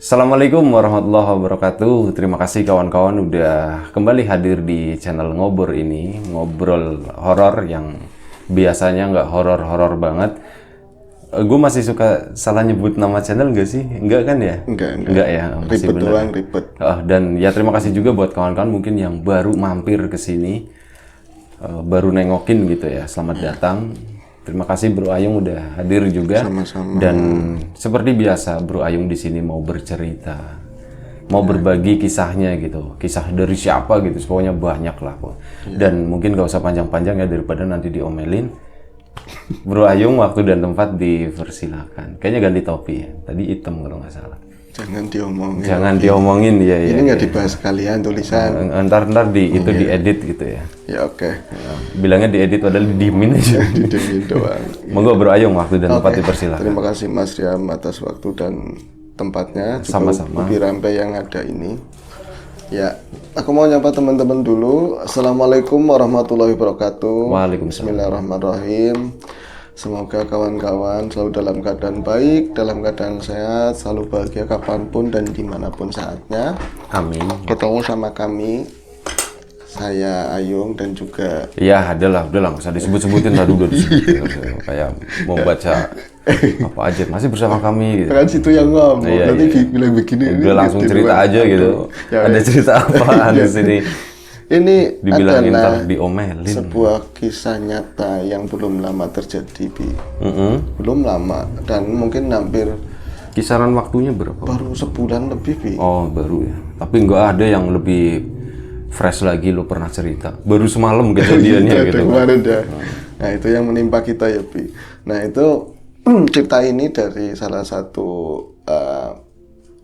Assalamualaikum warahmatullahi wabarakatuh. Terima kasih kawan-kawan udah kembali hadir di channel Ngobor ini. Ngobrol horor yang biasanya nggak horor-horor banget. Gue masih suka salah nyebut nama channel nggak sih? Enggak kan ya? Enggak Ya, masih ribet benar. doang, ribet. Dan ya terima kasih juga buat kawan-kawan mungkin yang baru mampir ke sini, baru nengokin gitu ya. Selamat datang. Terima kasih Bro Ayung udah hadir juga. Sama-sama. Dan seperti biasa Bro Ayung di sini mau bercerita, mau berbagi kisahnya gitu, kisah dari siapa gitu, pokoknya banyak lah kok. Dan mungkin gak usah panjang-panjang ya daripada nanti diomelin. Bro Ayung waktu dan tempat dipersilakan. Kayaknya ganti topi ya, tadi hitam kalau nggak salah. Jangan diomongin. Jangan diomongin ya. Ini nggak dibahas sekalian tulisan. Ntar itu diedit gitu ya. Ya oke. Bilangnya diedit padahal didiemin aja. Didemin doang. Monggo Bro Ayung waktu dan tempat dipersilakan. Terima kasih Mas Riam atas waktu dan tempatnya. Juga Sama-sama. Ubi Rampe yang ada ini. Ya, aku mau nyapa teman-teman dulu. Assalamualaikum warahmatullahi wabarakatuh. Waalaikumsalam. Bismillahirrahmanirrahim. Semoga kawan-kawan selalu dalam keadaan baik, dalam keadaan sehat, selalu bahagia kapanpun dan dimanapun saatnya. Amin. Ketemu sama kami, saya Ayung dan juga Ya, udah lah, nggak usah disebut-sebutin tadi udah disebutin. Kayak mau baca apa aja, masih bersama kami gitu. kan situ yang ngomong. Iya, Nanti iya. bilang begini. Udah langsung di cerita luar. aja gitu. Ya, Ada cerita apaan di sini? Ini Dibilangin adalah ntar diomelin. sebuah kisah nyata yang belum lama terjadi, Bi. Belum lama dan mungkin hampir Kisaran waktunya berapa? baru sebulan lebih, Bi. Oh, baru ya. Tapi nggak ada yang lebih fresh lagi lo pernah cerita. Baru semalam kejadiannya Ada gitu. kemarin dah. Nah itu yang menimpa kita ya, Bi. Nah itu cerita ini dari salah satu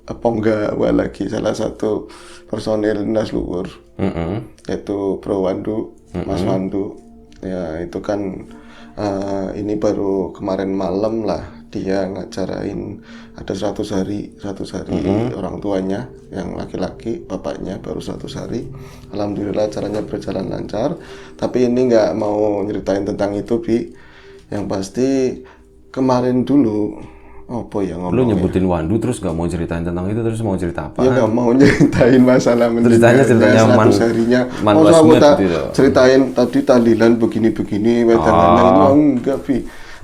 penggawa lagi, salah satu personil Dinas Luhur, yaitu Bro Wandu, Mas Wandu. Ya itu kan ini baru kemarin malam lah dia ngacarain ada 100 hari orang tuanya yang laki-laki, bapaknya baru 100 hari. Alhamdulillah acaranya berjalan lancar. Tapi ini nggak mau nyeritain tentang itu, Bi. Yang pasti kemarin dulu apa ya Lo ngomongnya? nyebutin Wandu terus nggak mau ceritain tentang itu, terus mau cerita apa? Ya nggak mau nyeritain masalah Ceritanya 100 harinya. Man Masa aku Wasmet tak gitu. ceritain tadi tahlilan begini-begini, wedangan itu enggak, Bi.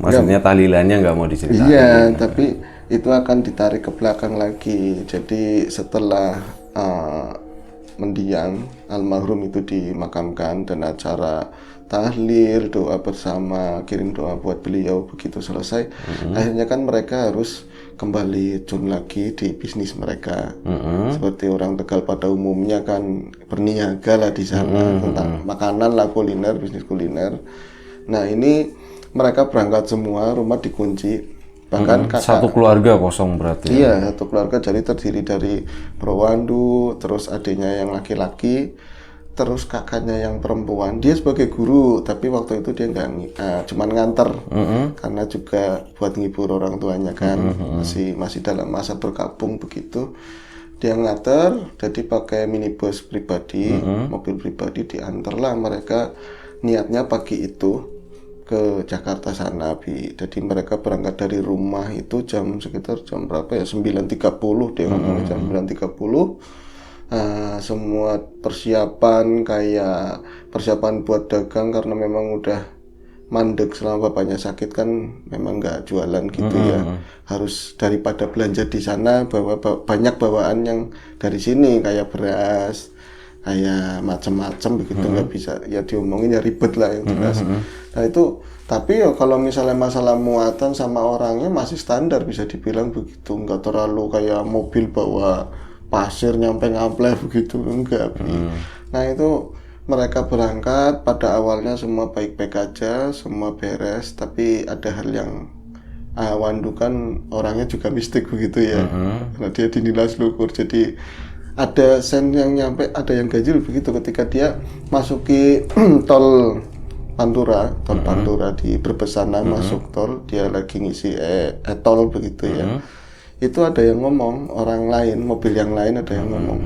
Maksudnya tahlilannya nggak mau diceritain. Iya, tapi itu akan ditarik ke belakang lagi. Jadi setelah mendiang almarhum itu dimakamkan dan acara tahlil, doa bersama, kirim doa buat beliau begitu selesai, akhirnya kan mereka harus kembali tune lagi di bisnis mereka. Seperti orang Tegal pada umumnya kan berniaga lah di sana tentang makanan lah, kuliner, bisnis kuliner. Nah ini mereka berangkat semua, rumah dikunci. Bahkan kakak, Satu keluarga kosong berarti. iya, satu keluarga jadi terdiri dari Bro Wandu, terus adiknya yang laki-laki, terus kakaknya yang perempuan. Dia sebagai guru, tapi waktu itu dia nggak cuman nganter, karena juga buat ngibur orang tuanya kan, masih dalam masa berkabung begitu. Dia nganter, jadi pakai minibus pribadi, mobil pribadi diantarlah mereka. Niatnya pagi itu ke Jakarta sana, Bi. Jadi mereka berangkat dari rumah itu sekitar jam berapa ya? 9.30 dia ngomongnya jam 9.30. Semua persiapan kayak persiapan buat dagang karena memang udah mandek selama bapaknya sakit kan, memang nggak jualan gitu ya. Harus daripada belanja di sana bawa banyak bawaan yang dari sini kayak beras, kayak macam-macam begitu, nggak bisa ya diomongin ya ribet lah yang jelas. Nah itu tapi ya kalau misalnya masalah muatan sama orangnya masih standar bisa dibilang begitu, nggak terlalu kayak mobil bawa pasir nyampe ngampleh begitu, enggak. Nah itu mereka berangkat pada awalnya semua baik-baik aja, semua beres, tapi ada hal yang Wandu kan orangnya juga mistik begitu ya, karena dia di Dinas Luhur, jadi ada sen yang nyampe, ada yang ganjil begitu ketika dia masuki tol Pantura di Brebes sana, masuk tol, dia lagi ngisi tol begitu ya. Itu ada yang ngomong, orang lain, mobil yang lain ada yang ngomong,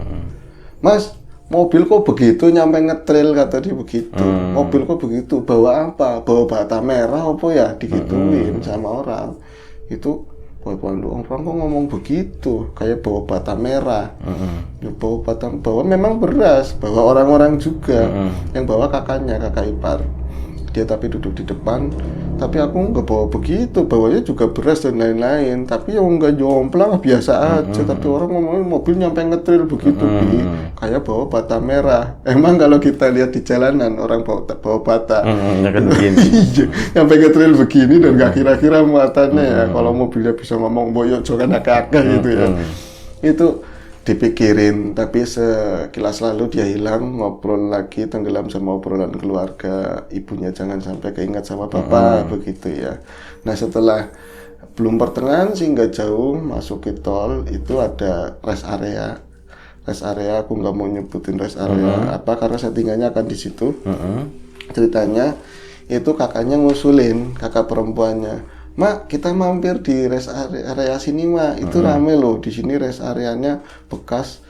Mas, mobil kok begitu nyampe ngetrail, kata dia begitu. Mobil kok begitu, bawa apa? Bawa bata merah apa ya, digituin sama orang. Itu Wah, orang kok ngomong begitu, kayak bawa bata merah. Ya, bawa memang beras, bawa orang-orang juga. Yang bawa kakaknya, kakak ipar. Dia tapi duduk di depan, tapi aku nggak bawa begitu, bawanya juga beras dan lain-lain. Tapi yang nggak jomplang biasa aja. Tapi orang ngomongin mobil nyampe ngetril begitu, kayak bawa bata merah. Emang kalau kita lihat di jalanan orang bawa bata, ya kan begini. nyampe ngetril begini dan nggak kira-kira muatannya ya. Kalau mobilnya bisa ngomong boyok jokan agak-agak gitu ya. Itu dipikirin, tapi sekilas lalu dia hilang, ngobrol lagi, tenggelam sama obrolan keluarga, ibunya jangan sampai keingat sama bapak, begitu ya. Nah setelah belum pertengahan sih nggak jauh masuk ke tol, itu ada rest area, aku nggak mau nyebutin rest area apa karena settingannya akan di situ. Ceritanya itu kakaknya ngusulin, kakak perempuannya, Mak, kita mampir di rest area sini, Mak. Itu rame loh. Di sini rest areanya bekas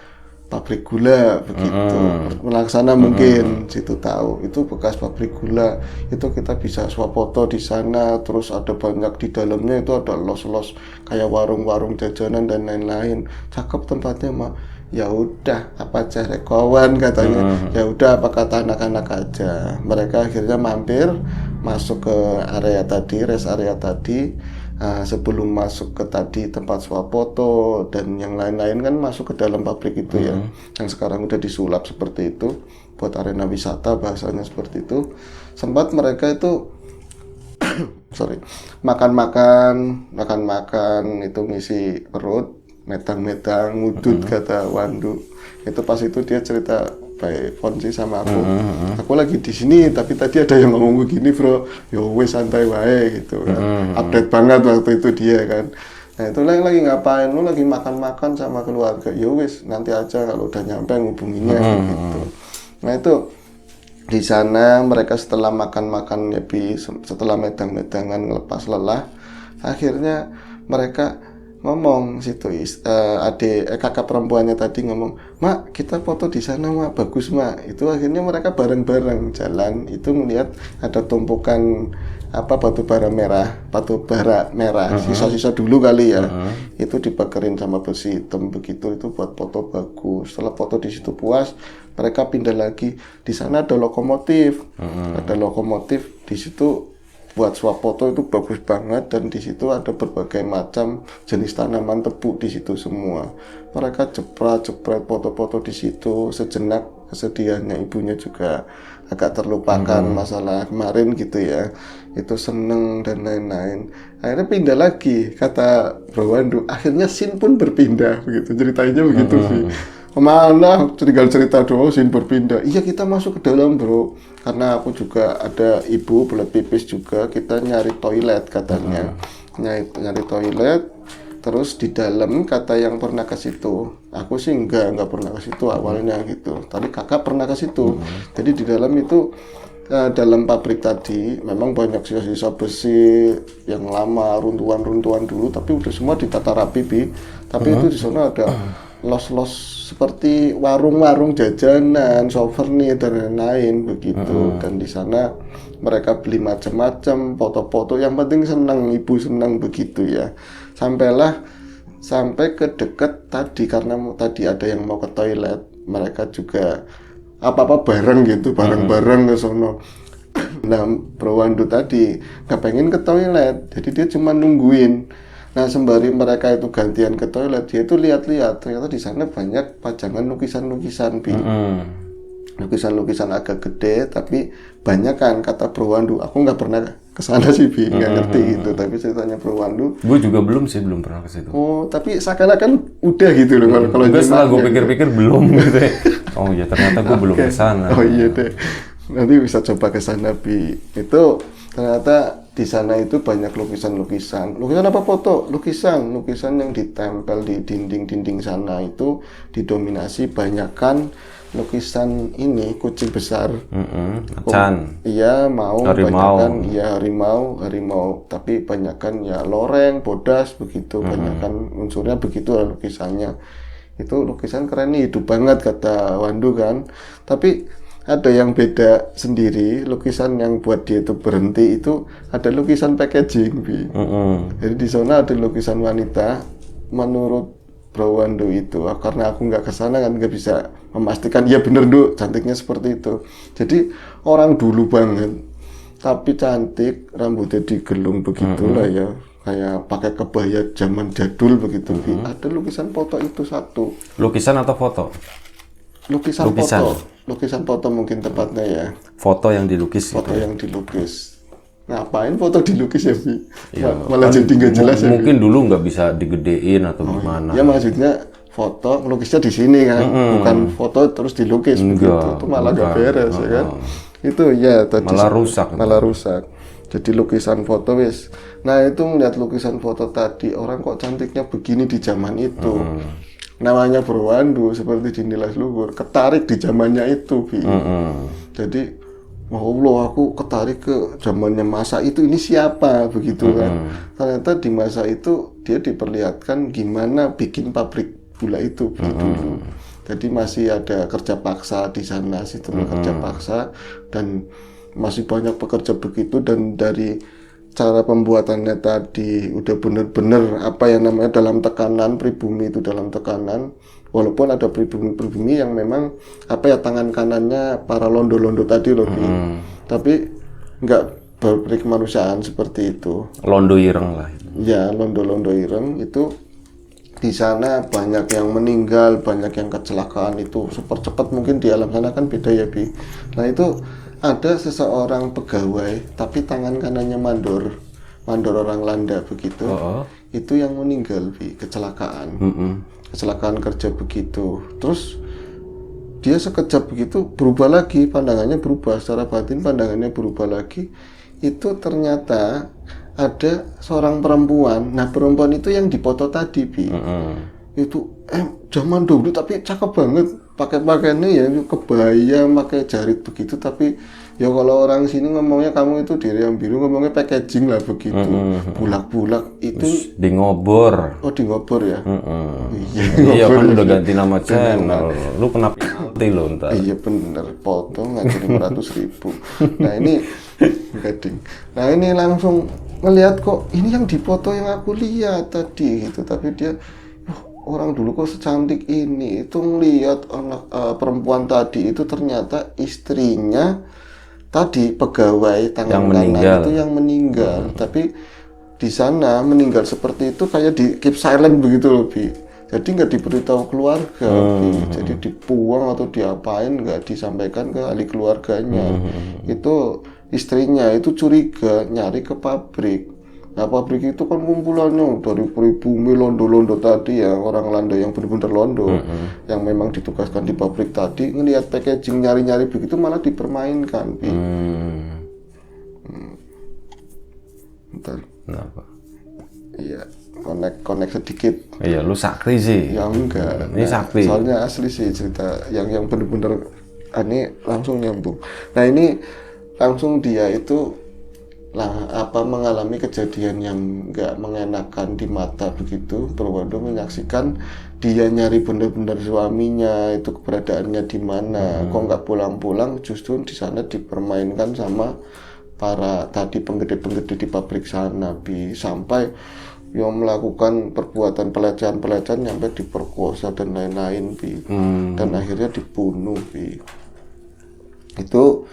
pabrik gula begitu. Melaksana mungkin situ tahu. Itu bekas pabrik gula. Itu kita bisa swafoto di sana. Terus ada banyak di dalamnya itu ada los-los kayak warung-warung jajanan dan lain-lain. Cakep tempatnya, Mak. Ya udah, apa aja rekowan katanya. Ya udah, apa kata anak-anak aja. Mereka akhirnya mampir masuk ke area tadi, rest area tadi. Sebelum masuk ke tadi tempat swafoto dan yang lain-lain kan masuk ke dalam pabrik itu ya, yang sekarang udah disulap seperti itu buat arena wisata, bahasanya seperti itu. Sempat mereka itu makan-makan itu ngisi perut, medang-medang, ngudut kata Wandu. Itu pas itu dia cerita by phone sih sama aku. Aku lagi di sini tapi tadi ada yang ngomong begini, Bro. Yo wes santai wae gitu kan. Update banget waktu itu dia kan. Nah, itu lagi ngapain? Lu lagi makan-makan sama keluarga. Yo wes nanti aja kalau udah nyampe ngubunginya gitu. Nah, itu di sana mereka setelah makan-makan setelah medang-medangan lepas lelah, akhirnya mereka ngomong situ kakak perempuannya tadi ngomong, Mak kita foto di sana, Mak, bagus, Mak. Itu akhirnya mereka bareng-bareng jalan itu melihat ada tumpukan batu bara merah, sisa-sisa dulu kali ya. Itu dibakerin sama besi hitam begitu, itu buat foto bagus. Setelah foto di situ puas, mereka pindah lagi. Di sana ada lokomotif, di situ buat swafoto itu bagus banget, dan di situ ada berbagai macam jenis tanaman tebu di situ semua. Mereka jepret foto-foto di situ. Sejenak kesedihannya ibunya juga agak terlupakan masalah kemarin gitu ya. Itu seneng dan lain-lain. Akhirnya pindah lagi, kata Bro Wandu. Akhirnya scene pun berpindah begitu. Ceritanya begitu sih. Kemana? Tinggal cerita doang, scene berpindah. Iya, kita masuk ke dalam, Bro. Karena aku juga ada ibu belet pipis juga. Kita nyari toilet katanya. Nyari toilet. Terus di dalam kata yang pernah ke situ. Aku sih enggak pernah ke situ awalnya gitu. Tadi kakak pernah ke situ. Jadi di dalam itu dalam pabrik tadi memang banyak sisa-sisa besi yang lama, runtuhan-runtuhan dulu, tapi udah semua ditata rapi, Bi. Tapi itu di sana ada los-los seperti warung-warung jajanan, souvenir dan lain-lain begitu. Dan di sana mereka beli macam-macam, foto-foto, yang penting senang, ibu senang begitu ya. Sampai ke dekat tadi, karena tadi ada yang mau ke toilet, mereka juga apa-apa bareng gitu, bareng-bareng ke sono. Nah, Bro Wandu tadi nggak pengen ke toilet, jadi dia cuma nungguin. Nah, sembari mereka itu gantian ke toilet, dia itu lihat-lihat, ternyata di sana banyak pajangan lukisan-lukisan, Bi. Lukisan-lukisan agak gede, tapi banyak kan, kata Bro Wandu. Aku nggak pernah ke sana sih, Bi, nggak ngerti gitu. Tapi ceritanya Bro Wandu. Gue juga belum pernah ke situ. Oh, tapi seakan-akan udah gitu loh. Kalau setelah gue pikir-pikir belum gitu ya. Oh iya, ternyata gue belum ke sana. Oh iya deh. Nanti bisa coba ke sana, Bi. Itu ternyata di sana itu banyak lukisan-lukisan. Lukisan apa foto? Lukisan yang ditempel di dinding-dinding sana itu didominasi banyakkan lukisan ini kucing besar. Macan. Iya, harimau. Banyakkan ya harimau, tapi banyakkan ya loreng, bodas begitu, banyakkan unsurnya begitu lah lukisannya. Itu lukisan keren nih, hidup banget kata Wandu kan. Tapi ada yang beda sendiri. Lukisan yang buat dia itu berhenti itu ada lukisan packaging, Bi. Jadi di sana ada lukisan wanita. Menurut Bro Wando itu, karena aku nggak kesana kan nggak bisa memastikan. Iya bener Duk, cantiknya seperti itu. Jadi orang dulu banget, tapi cantik, rambutnya digelung begitulah ya, kayak pakai kebaya zaman jadul begitu. Bi. Ada lukisan foto itu satu. Lukisan atau foto? Lukisan foto mungkin tepatnya ya. Foto yang dilukis. Foto yang dilukis. Ngapain foto dilukis ya, Bi? Ya, Malah kan jadi nggak jelas ya. Mungkin dulu nggak bisa digedein atau gimana. Ya maksudnya foto ngelukisnya di sini kan, bukan foto terus dilukis begitu. Itu malah nggak beres ya kan. Itu ya tadi malah rusak. Jadi lukisan foto wis. Nah itu melihat lukisan foto tadi, orang kok cantiknya begini di zaman itu. Namanya Bro Wando seperti di Nilas Luhur, ketarik di zamannya itu, Bi. Jadi, Allah, aku ketarik ke zamannya masa itu, ini siapa begitu kan? Ternyata di masa itu dia diperlihatkan gimana bikin pabrik gula itu, Bi, dulu. Jadi masih ada kerja paksa di sana, sistem kerja paksa, dan masih banyak pekerja begitu. Dan dari cara pembuatannya tadi udah bener-bener apa yang namanya dalam tekanan, pribumi itu dalam tekanan, walaupun ada pribumi yang memang apa ya tangan kanannya para londo-londo tadi loh, tapi nggak berperi kemanusiaan seperti itu. Londo ireng lah. Ya, londo-londo ireng itu di sana banyak yang meninggal, banyak yang kecelakaan itu super cepat, mungkin di alam sana kan beda ya, Bi. Nah itu ada seseorang pegawai tapi tangan kanannya mandor orang Landa begitu. Itu yang meninggal, Bi, kecelakaan. Kecelakaan kerja begitu. Terus dia sekejap begitu berubah lagi, pandangannya berubah, secara batin pandangannya berubah lagi. Itu ternyata ada seorang perempuan. Nah, perempuan itu yang dipoto tadi, Bi. Itu zaman dulu tapi cakep banget, pakai pakaiannya ya kebaya, pakai jarit begitu. Tapi ya kalau orang sini ngomongnya kamu itu diri yang biru, ngomongnya packaging lah begitu, bulak-bulak itu di ngobor. Oh, di ngobor ya. Iya kan udah ganti nama channel. Lu kena penalti lo ntar. Iya bener, potong aja 500.000. Nah ini gading. Nah ini langsung ngelihat kok ini yang dipoto yang aku lihat tadi gitu, tapi dia orang dulu kok secantik ini. Itu ngelihat anak perempuan tadi itu ternyata istrinya tadi pegawai tangan kanan itu yang meninggal. Tapi di sana meninggal seperti itu kayak di keep silent begitu loh, Bi. Jadi nggak diberitahu keluarga, Bi. Jadi dibuang atau diapain nggak disampaikan ke ahli keluarganya. Itu istrinya itu curiga, nyari ke pabrik. Nah pabrik itu kan kumpulannya dari pribumi londo-londo tadi ya, orang Landa yang benar-benar londo, yang memang ditugaskan di pabrik tadi, ngelihat packaging nyari-nyari begitu malah dipermainkan. Bentar. Kenapa? Iya, connect sedikit. Iya, lu sakti sih. Ya enggak. Ini sakti. Soalnya asli sih cerita yang benar-benar ini langsung nyambung. Nah ini langsung dia itu mengalami kejadian yang nggak mengenakan di mata begitu. Bro Wando menyaksikan dia nyari benar-benar suaminya itu keberadaannya di mana, kok nggak pulang-pulang, justru di sana dipermainkan sama para tadi penggede-penggede di pabrik sana, Bi, sampai yang melakukan perbuatan pelecehan sampai diperkosa dan lain-lain, Bi. Dan akhirnya dibunuh, Bi. Itu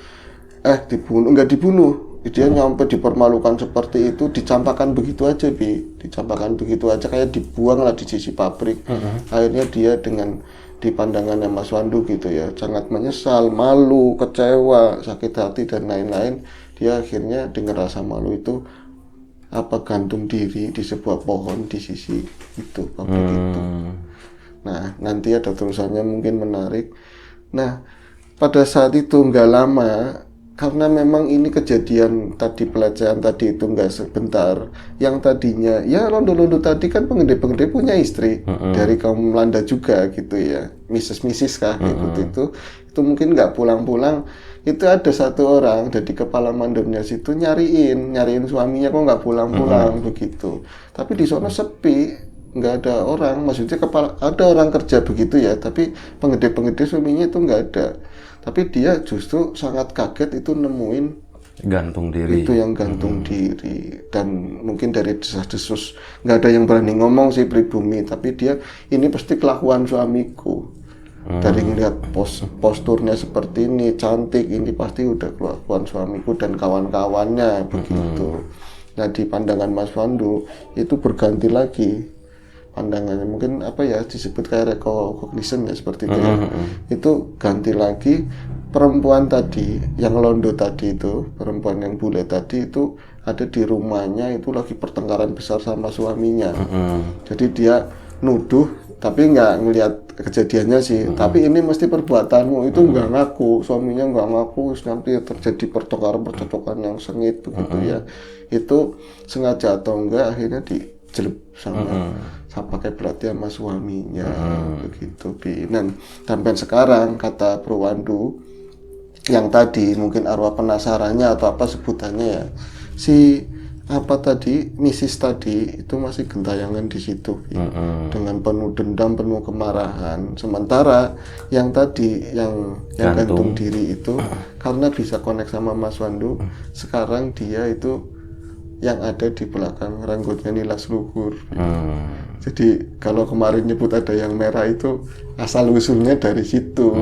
nggak dibunuh. Dia nyampe dipermalukan seperti itu, dicampakkan begitu aja, Bi. Dicampakkan begitu aja, kayak dibuang lah di sisi pabrik. Akhirnya dia dengan di pandangannya Mas Wando gitu ya, sangat menyesal, malu, kecewa, sakit hati dan lain-lain. Dia akhirnya dengan rasa malu itu gantung diri di sebuah pohon di sisi itu pabrik itu. Nah, nanti ada terusannya mungkin menarik. Nah, pada saat itu nggak lama, karena memang ini kejadian tadi pelecehan tadi itu nggak sebentar. Yang tadinya ya londo-londo tadi kan penggede-penggede punya istri dari kaum Belanda juga gitu ya, Mrs. kah gitu. Itu mungkin nggak pulang-pulang. Itu ada satu orang dari kepala mandornya situ nyariin suaminya kok nggak pulang-pulang begitu. Tapi di sana sepi, nggak ada orang, maksudnya kepala ada orang kerja begitu ya, tapi penggede suaminya itu nggak ada. Tapi dia justru sangat kaget itu nemuin Gantung diri. itu yang gantung diri, dan mungkin dari desas-desus nggak ada yang berani ngomong sih pribumi, tapi dia ini pasti kelakuan suamiku. Dari ngeliat posturnya seperti ini, cantik, ini pasti udah kelakuan suamiku dan kawan-kawannya begitu. Nah di pandangan Mas Pandu itu berganti lagi pandangannya, mungkin apa ya disebut kayak recognition ya seperti itu ya. Itu ganti lagi, perempuan tadi yang londo tadi itu, perempuan yang bule tadi itu ada di rumahnya itu lagi pertengkaran besar sama suaminya. Jadi dia nuduh tapi nggak ngelihat kejadiannya sih, tapi ini mesti perbuatanmu, itu nggak ngaku, suaminya nggak ngaku, nanti terjadi pertengkaran yang sengit begitu ya. Itu sengaja atau enggak akhirnya dijelep sama pakai pelatihan sama suaminya begitu. Dan sampai sekarang kata Bro Wandu yang tadi mungkin arwah penasarannya atau apa sebutannya ya, si apa tadi misis tadi itu masih gentayangan di situ dengan penuh dendam, penuh kemarahan. Sementara yang tadi yang gantung diri itu karena bisa connect sama Mas Wandu, sekarang dia itu yang ada di belakang ranggutnya nilas luhur. Jadi kalau kemarin nyebut ada yang merah itu asal usulnya dari situ.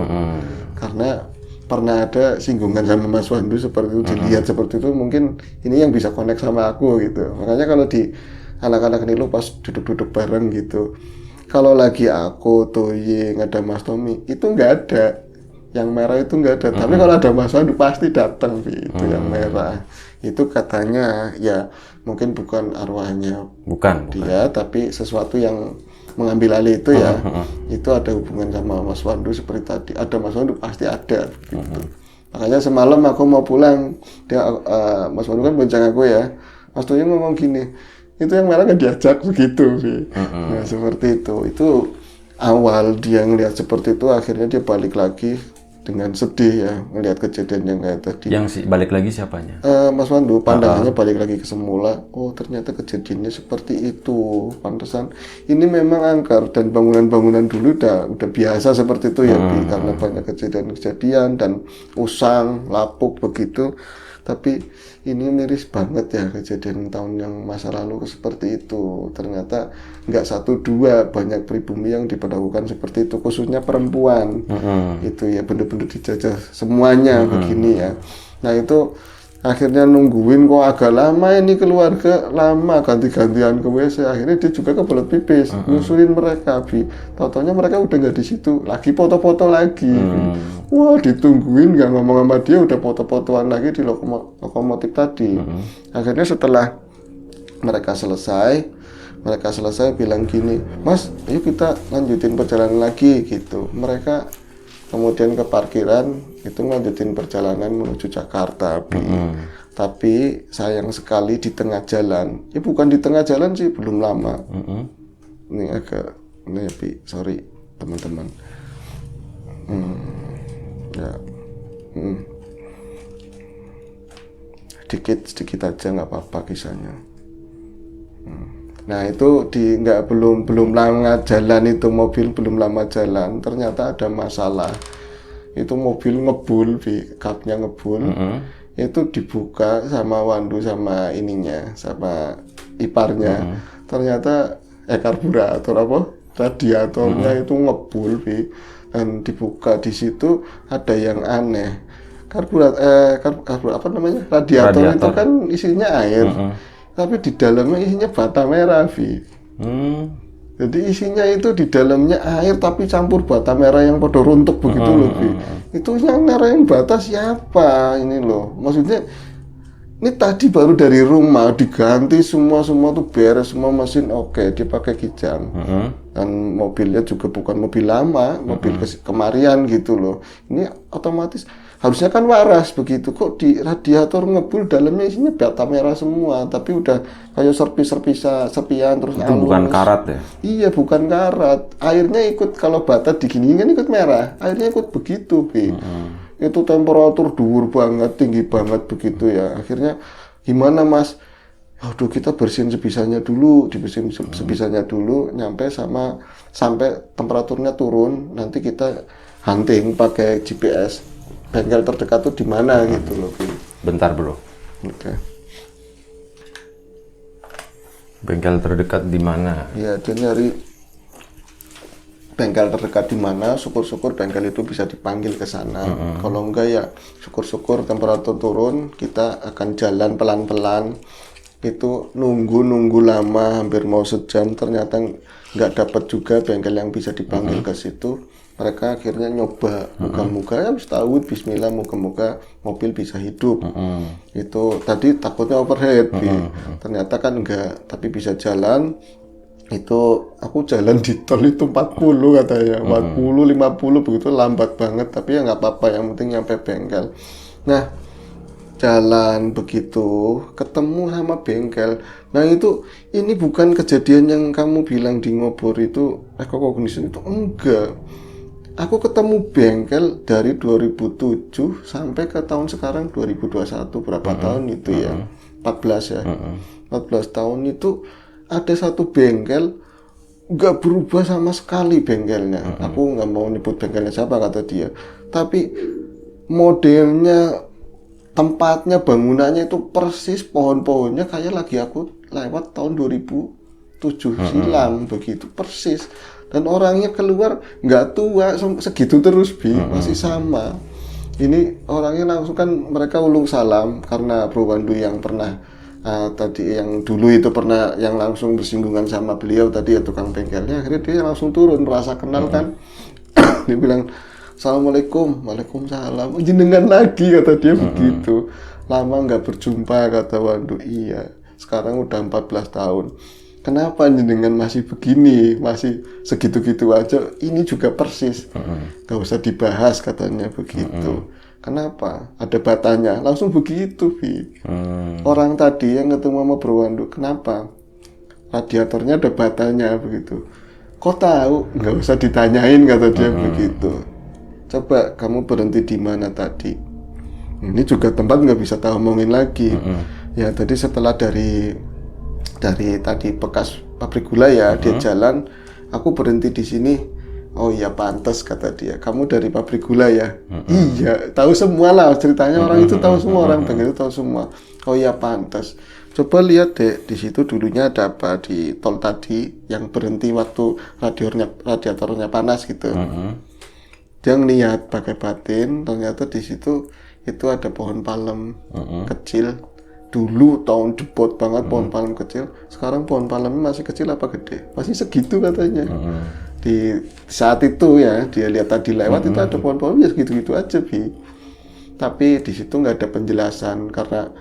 Karena pernah ada singgungan sama Mas Wandu seperti itu, dilihat seperti itu, mungkin ini yang bisa connect sama aku gitu. Makanya kalau di anak-anak Nilu pas duduk-duduk bareng gitu, kalau lagi aku, Toying, ada Mas Tommy, itu nggak ada. Yang merah itu nggak ada. Tapi kalau ada Mas Wandu pasti datang, itu yang merah. Itu katanya ya mungkin bukan arwahnya dia, tapi sesuatu yang mengambil alih itu ya. Itu ada hubungan sama Mas Wandu seperti tadi. Ada Mas Wandu pasti ada gitu. Makanya semalam aku mau pulang, dia Mas Wandu kan bonceng aku ya. Mas Toying ngomong gini, itu yang merah nggak diajak begitu sih. Nah seperti itu. Itu awal dia ngelihat seperti itu, akhirnya dia balik lagi dengan sedih ya melihat kejadian yang kayak tadi. Yang balik lagi siapanya? Mas Wandu pandangannya balik lagi ke semula. Oh ternyata kejadiannya seperti itu. Pantesan ini memang angker, dan bangunan-bangunan dulu udah biasa seperti itu ya, karena banyak kejadian-kejadian dan usang, lapuk begitu. Tapi ini miris banget ya kejadian tahun yang masa lalu seperti itu. Ternyata nggak satu dua, banyak pribumi yang diperlakukan seperti itu, khususnya perempuan. Itu ya bener-bener dijajah semuanya begini ya. Nah itu akhirnya nungguin kok agak lama, ini keluarga lama ganti-gantian ke WC. Akhirnya dia juga kebelet pipis, nyusulin mereka. Tau-taunya mereka udah nggak di situ, lagi foto-foto lagi. Wah ditungguin nggak ngomong sama dia, udah foto-fotoan lagi di lokomotif tadi. Akhirnya setelah mereka selesai bilang gini, Mas ayo kita lanjutin perjalanan lagi gitu. Mereka kemudian ke parkiran itu lanjutin perjalanan menuju Jakarta. Tapi sayang sekali di tengah jalan, ya bukan di tengah jalan sih, belum lama. Ini agak ini ya, sorry teman-teman. Ya, sedikit aja nggak apa-apa kisahnya. Nah itu belum lama jalan, itu mobil belum lama jalan, ternyata ada masalah. Itu mobil ngebul, kapnya ngebul. Itu dibuka sama Wandu sama ininya, sama iparnya. Ternyata karburator apa? Radiatornya itu ngebul, dan dibuka. Di situ ada yang aneh. Radiator itu kan isinya air. Tapi di dalamnya isinya bata merah, Jadi isinya itu di dalamnya air tapi campur bata merah yang pada runtuh begitu loh, Itu yang nerain bata siapa ini loh? Maksudnya ini tadi baru dari rumah diganti semua tuh beres, semua mesin oke, dipakai kijang. Dan mobilnya juga bukan mobil lama, mobil kemarian gitu loh. Ini otomatis harusnya kan waras begitu, kok di radiator ngebul dalamnya isinya bata merah semua, tapi udah kayak serpian terus itu halus. Bukan karat ya? Iya bukan karat, airnya ikut, kalau bata diginiin kan ikut merah, airnya ikut begitu, Itu temperatur dhuwur banget, tinggi banget begitu ya. Akhirnya gimana Mas? Aduh, kita bersihin sebisanya dulu, dibersihin sebisanya dulu, sampai temperaturnya turun, nanti kita hunting pakai GPS bengkel terdekat tuh di mana gitu loh. Bentar bro, Oke. bengkel terdekat di mana? Ya, dia nyari bengkel terdekat di mana, syukur-syukur bengkel itu bisa dipanggil ke sana. Kalau enggak ya syukur-syukur temperatur turun, kita akan jalan pelan-pelan. Itu nunggu lama, hampir mau sejam, ternyata nggak dapat juga bengkel yang bisa dipanggil ke situ. Mereka akhirnya nyoba, moga-moga ya tahu, bismillah, moga-moga mobil bisa hidup. Itu tadi takutnya overheat, ternyata kan enggak, tapi bisa jalan. Itu aku jalan di tol itu 40 katanya, 40, 50 begitu, lambat banget, tapi ya nggak apa-apa, yang penting nyampe bengkel. Nah, jalan begitu ketemu sama bengkel. Nah, ini bukan kejadian yang kamu bilang di Ngobor itu recognition, itu enggak. Aku ketemu bengkel dari 2007 sampai ke tahun sekarang 2021, berapa tahun itu ya? 14 ya. 14 tahun itu ada satu bengkel nggak berubah sama sekali bengkelnya. Aku nggak mau nyebut bengkelnya siapa, kata dia. Tapi modelnya, tempatnya, bangunannya itu persis, pohon-pohonnya kayak lagi aku lewat tahun 2007 silam, begitu persis. Dan orangnya keluar nggak tua, segitu terus masih sama. Ini orangnya langsung kan, mereka ulung salam karena Bro Wandu yang pernah tadi yang dulu itu pernah yang langsung bersinggungan sama beliau tadi ya, tukang bengkelnya. Akhirnya dia langsung turun, merasa kenal kan. Dia bilang, "Assalamualaikum." "Waalaikumsalam." "Jenengan lagi," kata dia begitu. "Lama nggak berjumpa," kata Wandu. "Iya, sekarang udah 14 tahun. Kenapa jenengan masih begini, masih segitu-gitu aja? Ini juga persis, nggak usah dibahas," katanya begitu. "Kenapa? Ada batanya." Langsung begitu, Orang tadi yang ketemu sama Bro Wandu, "Kenapa? Radiatornya ada batanya," begitu. "Kok tahu?" "Nggak usah ditanyain," kata dia begitu. "Coba kamu berhenti di mana tadi?" Ini juga tempat nggak bisa tahu omongin lagi. Ya, tadi setelah dari tadi bekas pabrik gula ya, dia jalan, "Aku berhenti di sini." "Oh iya, pantas," kata dia. "Kamu dari pabrik gula ya?" "Iya." Tahu semua lah ceritanya, orang itu tahu semua, orang bengkel itu tahu semua. "Oh iya, pantas. Coba lihat deh, di situ dulunya ada apa di tol tadi yang berhenti waktu radiatornya panas gitu." Dia ngeliat pakai batin, ternyata di situ itu ada pohon palem kecil. Dulu tahun jebot banget pohon palem kecil. Sekarang pohon palemnya masih kecil apa gede? Masih segitu katanya. Di saat itu ya, dia lihat tadi lewat itu ada pohon palem ya segitu-gitu aja, Tapi di situ nggak ada penjelasan, karena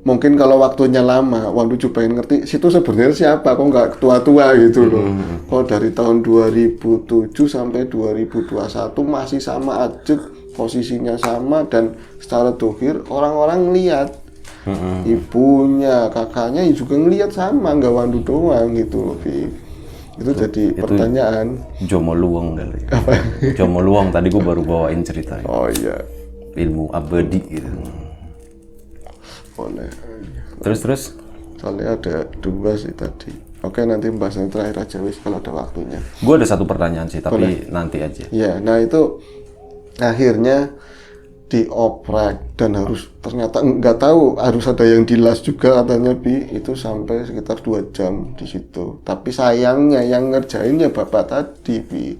mungkin kalau waktunya lama, Wandu juga pengen ngerti situ sebenarnya siapa, kok nggak tua-tua gitu loh. Kok dari tahun 2007 sampai 2021 masih sama aja, posisinya sama, dan secara dohir orang-orang ngeliat. Ibunya, kakaknya juga ngelihat sama, nggak Wandu doang gitu loh, Itu jadi pertanyaan. Jomo Luwang kali. Jomo Luwang tadi gue baru bawain cerita. Oh iya. Ilmu abadi gitu. Boleh. Terus. Soalnya ada 2 sih tadi. Oke, nanti pembahasan terakhir aja wis kalau ada waktunya. Gue ada satu pertanyaan sih, tapi boleh. Nanti aja. Ya, nah itu akhirnya dioprek dan harus, ternyata nggak tahu, harus ada yang dilas juga katanya, itu sampai sekitar 2 jam di situ. Tapi sayangnya yang ngerjainnya bapak tadi,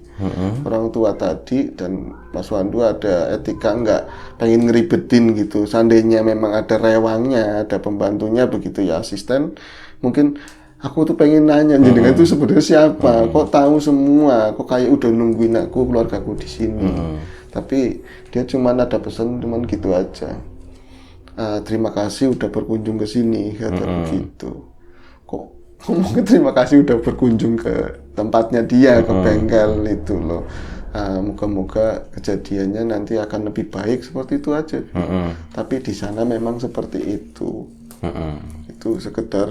orang tua tadi, dan Mas Wandu ada etika, nggak pengen ngeribetin gitu. Seandainya memang ada rewangnya, ada pembantunya begitu ya, asisten, mungkin aku tuh pengen nanya, jenengan itu sebenarnya siapa? Kok tahu semua? Kok kayak udah nungguin aku, keluargaku di sini? Tapi dia cuman ada pesan, cuman gitu aja. "Terima kasih udah berkunjung ke sini," kata begitu. Kok ngomongnya terima kasih udah berkunjung ke tempatnya dia, ke bengkel itu loh. Moga-moga kejadiannya nanti akan lebih baik, seperti itu aja. Tapi di sana memang seperti itu. Itu sekedar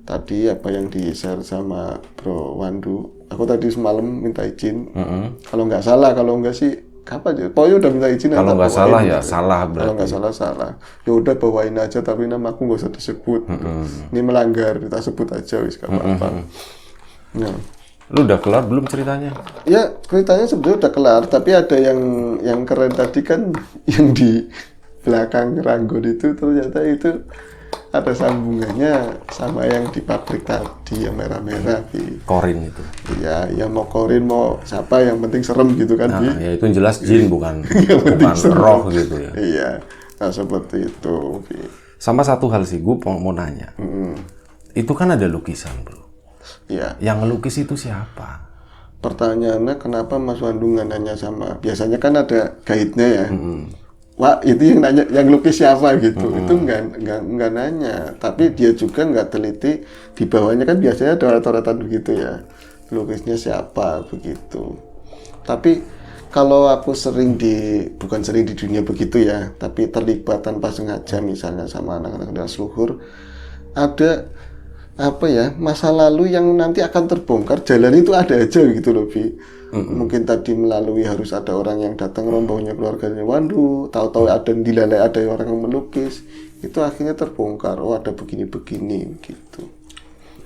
tadi apa yang di-share sama Bro Wandu. Aku tadi semalam minta izin. Kalau nggak salah, kalau nggak sih kapan ya? Pokoknya udah minta izin. Kalau nggak bawain salah gitu. ya salah Kalau berarti. nggak salah. Ya udah bawain aja, tapi nama aku nggak usah disebut. Ini melanggar, kita sebut aja wis gak apa-apa. Nah. Lu udah kelar belum ceritanya? Ya ceritanya sebenarnya udah kelar, tapi ada yang keren tadi kan yang di belakang Ranggon itu ternyata itu ada sambungannya sama yang di pabrik tadi yang merah-merah Bi. Korin itu. Iya, ya mau korin mau siapa yang penting serem gitu kan Bi. Nah, ya itu jelas jin bukan roh gitu ya. Iya, nah seperti itu Bi. Sama satu hal sih, gue mau nanya. Itu kan ada lukisan, bro. Iya. Yang ngelukis itu siapa? Pertanyaannya kenapa Mas Wandu nggak nanya sama? Biasanya kan ada guide-nya ya. Wah itu yang nanya, yang lukis siapa gitu. Itu nggak nanya. Tapi dia juga nggak teliti. Di bawahnya kan biasanya ada coret-coretan begitu ya. Lukisnya siapa begitu. Tapi kalau aku bukan sering di dunia begitu ya, tapi terlibat tanpa sengaja misalnya sama anak-anak dan seluhur, ada apa ya, masa lalu yang nanti akan terbongkar, jalan itu ada aja gitu loh Bi. Mungkin tadi melalui harus ada orang yang datang rombongnya keluarganya Wandu, tahu-tahu ada yang dilalai, ada orang yang melukis, itu akhirnya terbongkar, oh ada begini-begini gitu.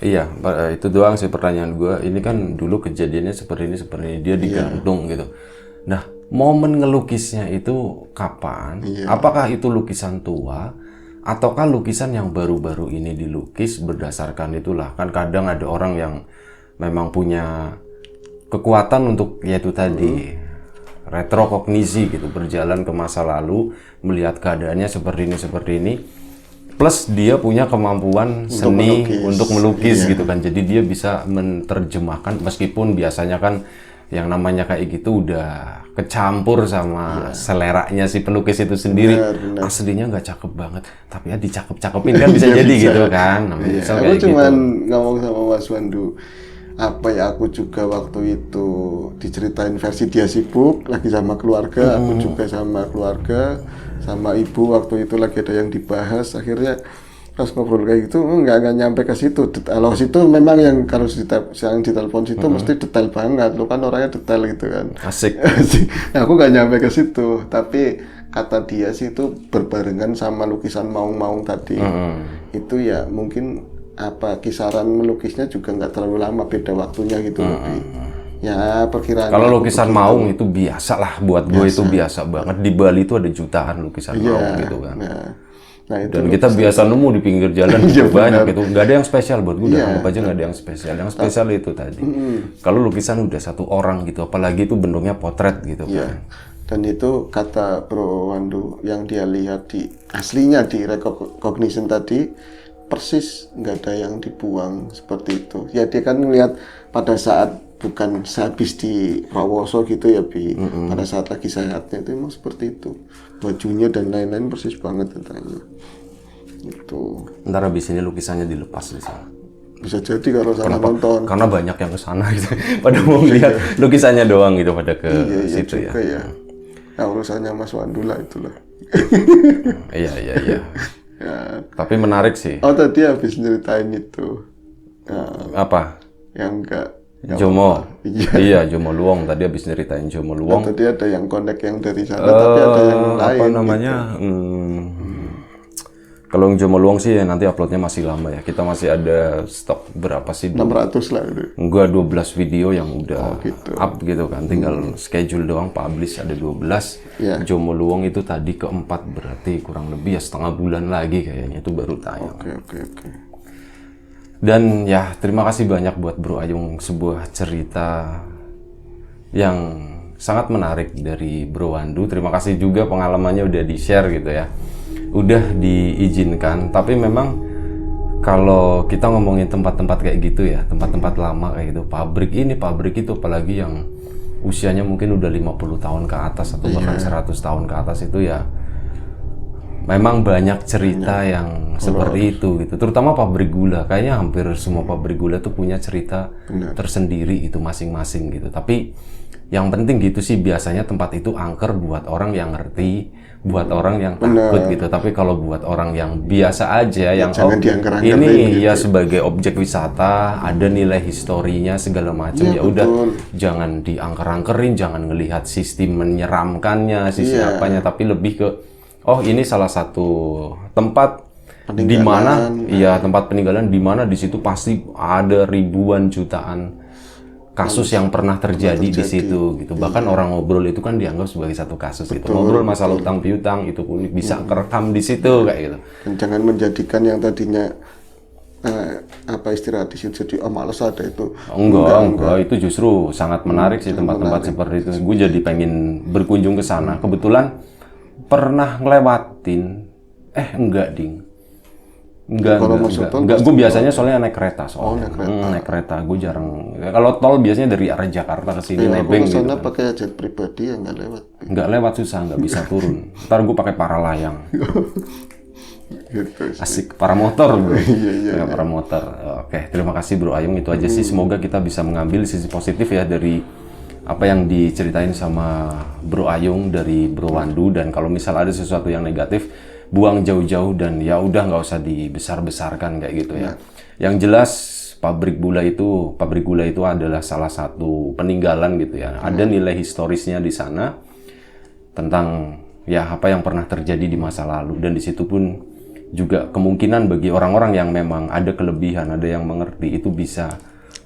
Iya, itu doang sih pertanyaan gue. Ini kan dulu kejadiannya seperti ini, dia digantung gitu. Nah, momen ngelukisnya itu kapan? Apakah itu lukisan tua? Ataukah lukisan yang baru-baru ini dilukis berdasarkan itulah. Kan kadang ada orang yang memang punya kekuatan untuk yaitu tadi retrokognisi gitu, berjalan ke masa lalu, melihat keadaannya seperti ini. Plus dia punya kemampuan seni untuk melukis gitu kan. Jadi dia bisa menerjemahkan, meskipun biasanya kan yang namanya kayak gitu udah kecampur sama seleranya si pelukis itu sendiri. Benar. Aslinya nggak cakep banget, tapi ya dicakep-cakepin kan bisa jadi gitu kan. Aku cuman ngomong sama Mas Wandu, apa ya, aku juga waktu itu diceritain versi dia sibuk lagi sama keluarga, aku juga sama keluarga, sama ibu waktu itu lagi ada yang dibahas. Akhirnya pas ngobrol kayak gitu nggak nyampe ke situ. Kalau situ memang yang kalau yang ditelepon situ mesti detail banget, lu kan orangnya detail gitu kan. Asik. Nah, aku nggak nyampe ke situ, tapi kata dia sih itu berbarengan sama lukisan maung-maung tadi. Itu ya mungkin apa kisaran melukisnya juga nggak terlalu lama, beda waktunya gitu lebih. Ya perkiraan. Kalau lukisan maung itu biasa lah buat gue, itu biasa banget. Di Bali itu ada jutaan lukisan maung gitu kan. Nah, itu dan kita biasa nemu di pinggir jalan juga banyak gitu. Nggak ada yang spesial buat gue, udah anggap aja nggak ada yang spesial. Yang spesial itu tadi. Kalau lukisan udah satu orang gitu, apalagi itu bentuknya potret gitu kan. Dan itu kata Bro Wandu yang dia lihat di aslinya di recognition tadi, persis nggak ada yang dibuang seperti itu. Ya dia kan melihat pada saat bukan sehabis di Rawoso gitu ya Bi, pada saat lagi sehatnya itu emang seperti itu, bajunya dan lain-lain persis banget katanya. Itu. Ntar habis ini lukisannya dilepas di sana. Bisa jadi kalau salah nonton. Karena banyak yang ke sana gitu, pada mau lihat lukisannya doang gitu, pada ke situ ya. Nah urusannya Mas Wandu lah itulah. Iya. Ya. Tapi menarik sih. Oh tadi habis nyeritain itu. Apa? Yang enggak. Jomo. Iya, Jomo Luwong tadi habis nyeritain Jomo Luwong. Tadi ada yang connect yang dari sana, tapi ada yang lain. Apa namanya? Gitu. Kalau yang Jomo Luwong sih ya nanti uploadnya masih lama ya. Kita masih ada stok berapa sih? 600 lah itu. Enggak, 12 video yang udah up gitu kan. Tinggal schedule doang, publish ada 12. Jomo Luwong itu tadi keempat, berarti kurang lebih ya setengah bulan lagi kayaknya itu baru tayang. Oke. Dan ya terima kasih banyak buat Bro Ayung, sebuah cerita yang sangat menarik dari Bro Wandu. Terima kasih juga pengalamannya udah di-share gitu ya. Udah diizinkan, tapi memang kalau kita ngomongin tempat-tempat kayak gitu ya, tempat-tempat lama kayak gitu, pabrik ini, pabrik itu, apalagi yang usianya mungkin udah 50 tahun ke atas atau bahkan 100 tahun ke atas itu ya memang banyak cerita yang seperti itu gitu. Terutama pabrik gula, kayaknya hampir semua pabrik gula tuh punya cerita tersendiri itu masing-masing gitu. Tapi Yang penting gitu sih, biasanya tempat itu angker buat orang yang ngerti, buat orang yang takut gitu. Tapi kalau buat orang yang biasa aja, yang jangan diangker-angkerin ini ya sebagai objek wisata, ada nilai historinya segala macam, ya udah jangan diangker-angkerin, jangan ngelihat sistem menyeramkannya, apanya, tapi lebih ke ini salah satu tempat di mana tempat peninggalan di mana di situ pasti ada ribuan jutaan kasus yang pernah terjadi di situ gitu. Bahkan orang ngobrol itu kan dianggap sebagai satu kasus gitu. Ngobrol masalah utang piutang itu pun bisa kerekam di situ kayak gitu. Dan jangan menjadikan yang tadinya istirahat di situ jadi males ada itu. Enggak, itu justru sangat menarik sih tempat-tempat seperti itu. Gue jadi pengen berkunjung ke sana. Kebetulan pernah ngelewatin Enggak. Gue biasanya soalnya naik kereta soalnya. Naik kereta. Gue jarang. Kalau tol biasanya dari arah Jakarta ke sini nebeng gitu. Kalau pakai jet pribadi ya nggak lewat. Nggak lewat, susah, nggak bisa turun. Ntar gue pakai paralayang. Gitu. Asik, paramotor bro. Iya. Paramotor. Oke, terima kasih Bro Ayung, itu aja sih. Semoga kita bisa mengambil sisi positif ya dari apa yang diceritain sama Bro Ayung dari Bro Wandu. Dan kalau misal ada sesuatu yang negatif, buang jauh-jauh dan ya udah nggak usah dibesar-besarkan kayak gitu ya. Yang jelas pabrik gula itu adalah salah satu peninggalan gitu ya. Ada nilai historisnya di sana tentang ya apa yang pernah terjadi di masa lalu, dan di situ pun juga kemungkinan bagi orang-orang yang memang ada kelebihan, ada yang mengerti, itu bisa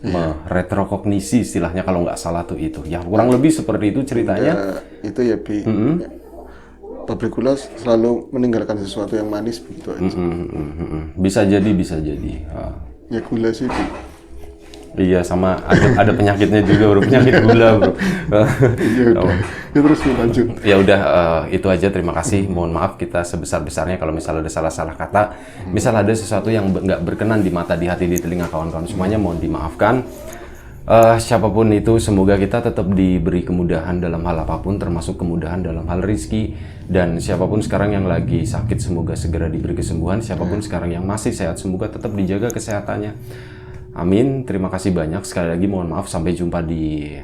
meretrokognisi istilahnya kalau nggak salah tuh itu. Ya kurang lebih seperti itu ceritanya. Itu ya Bi. Pabrik gula selalu meninggalkan sesuatu yang manis begitu aja. Bisa jadi. Ya gula sih Bi. Iya, sama ada penyakitnya juga bro, penyakit gula bro. Ya udah, terus lanjut. Ya udah, itu aja, terima kasih. Mohon maaf kita sebesar-besarnya kalau misal ada salah-salah kata, misal ada sesuatu yang nggak berkenan di mata, di hati, di telinga kawan-kawan semuanya, mohon dimaafkan. Siapapun itu, semoga kita tetap diberi kemudahan dalam hal apapun, termasuk kemudahan dalam hal rizki. Dan siapapun sekarang yang lagi sakit, semoga segera diberi kesembuhan. Siapapun sekarang yang masih sehat, semoga tetap dijaga kesehatannya. Amin. Terima kasih banyak. Sekali lagi mohon maaf. Sampai jumpa di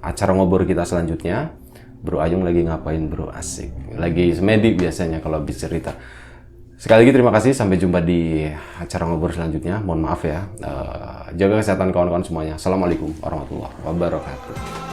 acara ngobrol kita selanjutnya. Bro Ayung lagi ngapain bro? Asik. Lagi semedi biasanya kalau habis cerita. Sekali lagi terima kasih. Sampai jumpa di acara ngobrol selanjutnya. Mohon maaf ya. Jaga kesehatan kawan-kawan semuanya. Assalamualaikum warahmatullahi wabarakatuh.